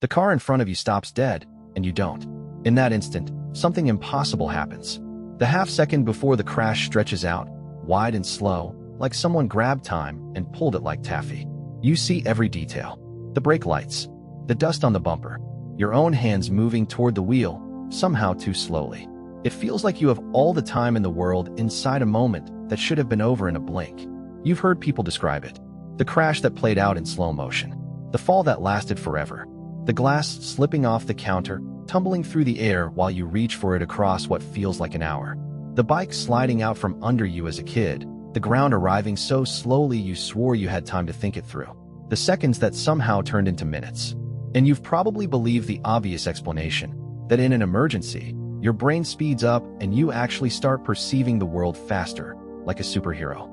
The car in front of you stops dead, and you don't. In that instant, something impossible happens. The half second before the crash stretches out, wide and slow, like someone grabbed time and pulled it like taffy. You see every detail. The brake lights, the dust on the bumper, your own hands moving toward the wheel, somehow too slowly. It feels like you have all the time in the world inside a moment that should have been over in a blink. You've heard people describe it. The crash that played out in slow motion. The fall that lasted forever. The glass slipping off the counter, tumbling through the air while you reach for it across what feels like an hour. The bike sliding out from under you as a kid. The ground arriving so slowly you swore you had time to think it through. The seconds that somehow turned into minutes. And you've probably believed the obvious explanation, that in an emergency, your brain speeds up and you actually start perceiving the world faster, like a superhero.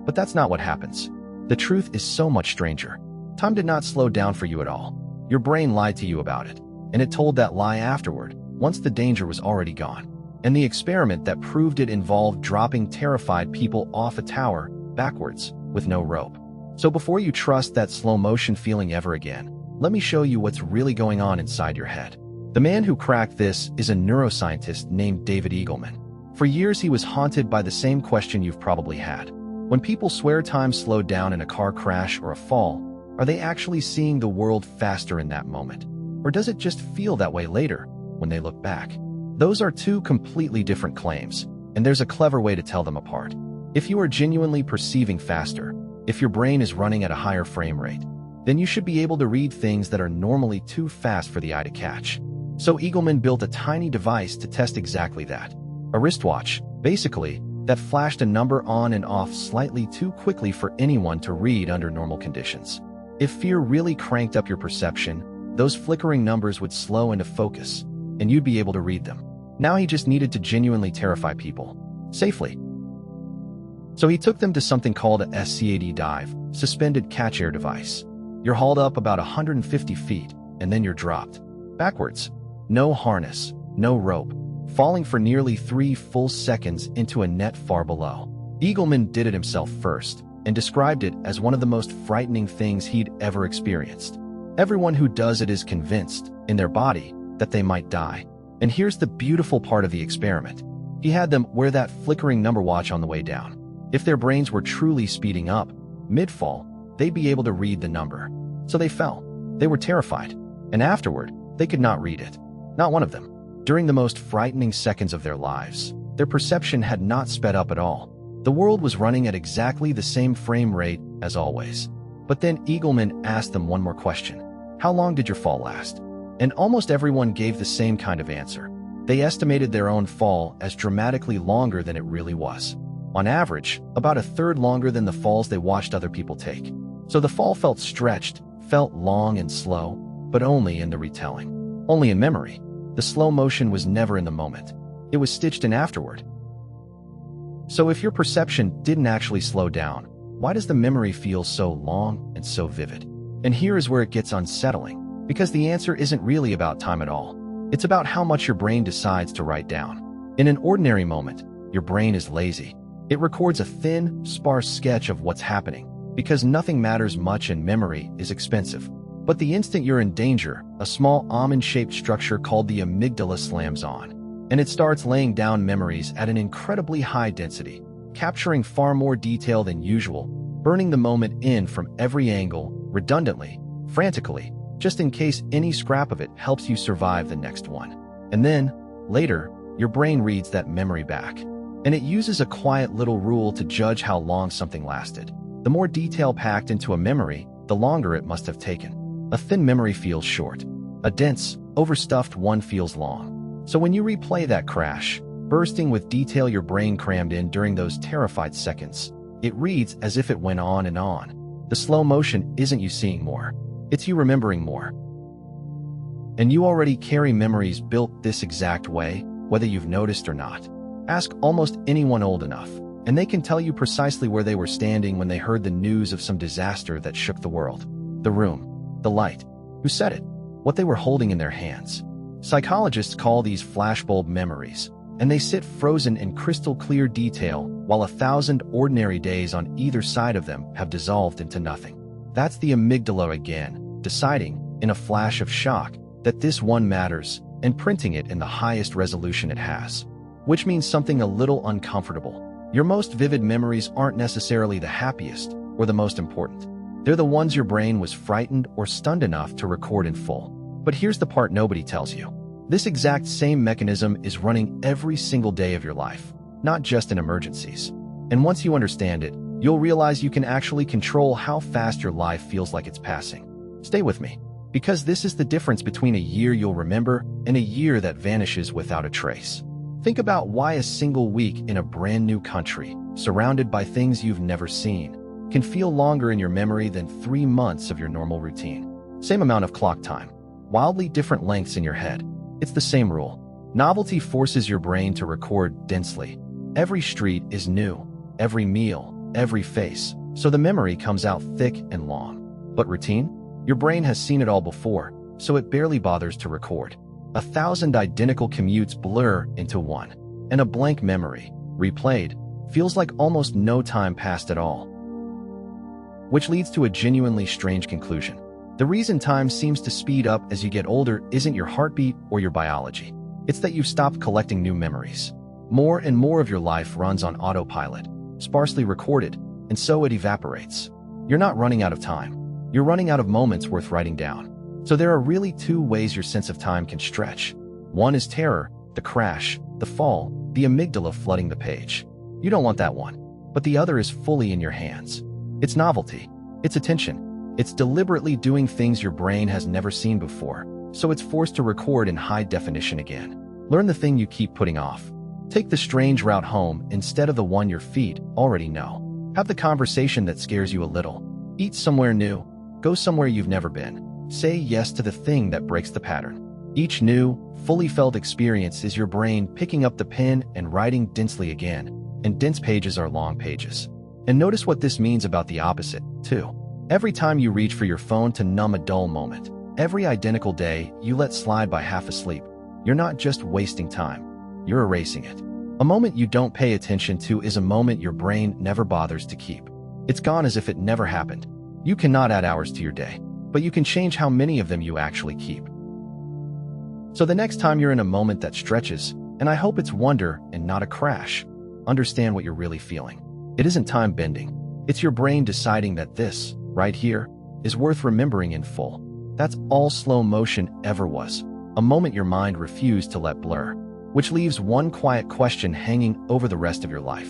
But that's not what happens. The truth is so much stranger. Time did not slow down for you at all. Your brain lied to you about it, and it told that lie afterward, once the danger was already gone. And the experiment that proved it involved dropping terrified people off a tower, backwards, with no rope. So before you trust that slow motion feeling ever again, let me show you what's really going on inside your head. The man who cracked this is a neuroscientist named David Eagleman. For years he was haunted by the same question you've probably had. When people swear time slowed down in a car crash or a fall, are they actually seeing the world faster in that moment? Or does it just feel that way later, when they look back? Those are two completely different claims, and there's a clever way to tell them apart. If you are genuinely perceiving faster, if your brain is running at a higher frame rate, then you should be able to read things that are normally too fast for the eye to catch. So Eagleman built a tiny device to test exactly that. A wristwatch, basically, that flashed a number on and off slightly too quickly for anyone to read under normal conditions. If fear really cranked up your perception, those flickering numbers would slow into focus, and you'd be able to read them. Now he just needed to genuinely terrify people. Safely. So he took them to something called a SCAD dive, suspended catch air device. You're hauled up about 150 feet, and then you're dropped. Backwards. No harness, no rope, falling for nearly 3 full seconds into a net far below. Eagleman did it himself first, and described it as one of the most frightening things he'd ever experienced. Everyone who does it is convinced, in their body, that they might die. And here's the beautiful part of the experiment. He had them wear that flickering number watch on the way down. If their brains were truly speeding up, mid-fall, they'd be able to read the number. So they fell. They were terrified. And afterward, they could not read it. Not one of them. During the most frightening seconds of their lives, their perception had not sped up at all. The world was running at exactly the same frame rate as always. But then Eagleman asked them one more question. How long did your fall last? And almost everyone gave the same kind of answer. They estimated their own fall as dramatically longer than it really was. On average, about a third longer than the falls they watched other people take. So the fall felt stretched, felt long and slow, but only in the retelling. Only in memory. The slow motion was never in the moment. It was stitched in afterward. So if your perception didn't actually slow down, why does the memory feel so long and so vivid? And here is where it gets unsettling. Because the answer isn't really about time at all. It's about how much your brain decides to write down. In an ordinary moment, your brain is lazy. It records a thin, sparse sketch of what's happening, because nothing matters much and memory is expensive. But the instant you're in danger, a small almond-shaped structure called the amygdala slams on, and it starts laying down memories at an incredibly high density, capturing far more detail than usual, burning the moment in from every angle, redundantly, frantically, just in case any scrap of it helps you survive the next one. And then, later, your brain reads that memory back. And it uses a quiet little rule to judge how long something lasted. The more detail packed into a memory, the longer it must have taken. A thin memory feels short. A dense, overstuffed one feels long. So when you replay that crash, bursting with detail your brain crammed in during those terrified seconds, it reads as if it went on and on. The slow motion isn't you seeing more. It's you remembering more. And you already carry memories built this exact way, whether you've noticed or not. Ask almost anyone old enough, and they can tell you precisely where they were standing when they heard the news of some disaster that shook the world. The room, the light, who said it, what they were holding in their hands. Psychologists call these flashbulb memories, and they sit frozen in crystal clear detail while 1,000 ordinary days on either side of them have dissolved into nothing. That's the amygdala again, deciding in a flash of shock, that this one matters, and printing it in the highest resolution it has. Which means something a little uncomfortable. Your most vivid memories aren't necessarily the happiest or the most important. They're the ones your brain was frightened or stunned enough to record in full. But here's the part nobody tells you. This exact same mechanism is running every single day of your life, not just in emergencies. And once you understand it, you'll realize you can actually control how fast your life feels like it's passing. Stay with me, because this is the difference between a year you'll remember and a year that vanishes without a trace. Think about why a single week in a brand new country, surrounded by things you've never seen, can feel longer in your memory than 3 months of your normal routine. Same amount of clock time, wildly different lengths in your head. It's the same rule. Novelty forces your brain to record densely. Every street is new, every meal, every face, so the memory comes out thick and long. But routine? Your brain has seen it all before, so it barely bothers to record. 1,000 identical commutes blur into one, and a blank memory, replayed, feels like almost no time passed at all. Which leads to a genuinely strange conclusion. The reason time seems to speed up as you get older isn't your heartbeat or your biology. It's that you've stopped collecting new memories. More and more of your life runs on autopilot, sparsely recorded, and so it evaporates. You're not running out of time. You're running out of moments worth writing down. So there are really 2 ways your sense of time can stretch. One is terror, the crash, the fall, the amygdala flooding the page. You don't want that one. But the other is fully in your hands. It's novelty. It's attention. It's deliberately doing things your brain has never seen before, so it's forced to record in high definition again. Learn the thing you keep putting off. Take the strange route home instead of the one your feet already know. Have the conversation that scares you a little. Eat somewhere new. Go somewhere you've never been. Say yes to the thing that breaks the pattern. Each new, fully felt experience is your brain picking up the pen and writing densely again, and dense pages are long pages. And notice what this means about the opposite, too. Every time you reach for your phone to numb a dull moment, every identical day you let slide by half asleep, you're not just wasting time, you're erasing it. A moment you don't pay attention to is a moment your brain never bothers to keep. It's gone as if it never happened. You cannot add hours to your day, but you can change how many of them you actually keep. So the next time you're in a moment that stretches, and I hope it's wonder and not a crash, understand what you're really feeling. It isn't time bending. It's your brain deciding that this, right here, is worth remembering in full. That's all slow motion ever was. A moment your mind refused to let blur. Which leaves one quiet question hanging over the rest of your life.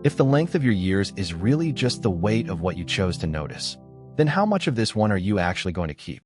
If the length of your years is really just the weight of what you chose to notice, then how much of this one are you actually going to keep?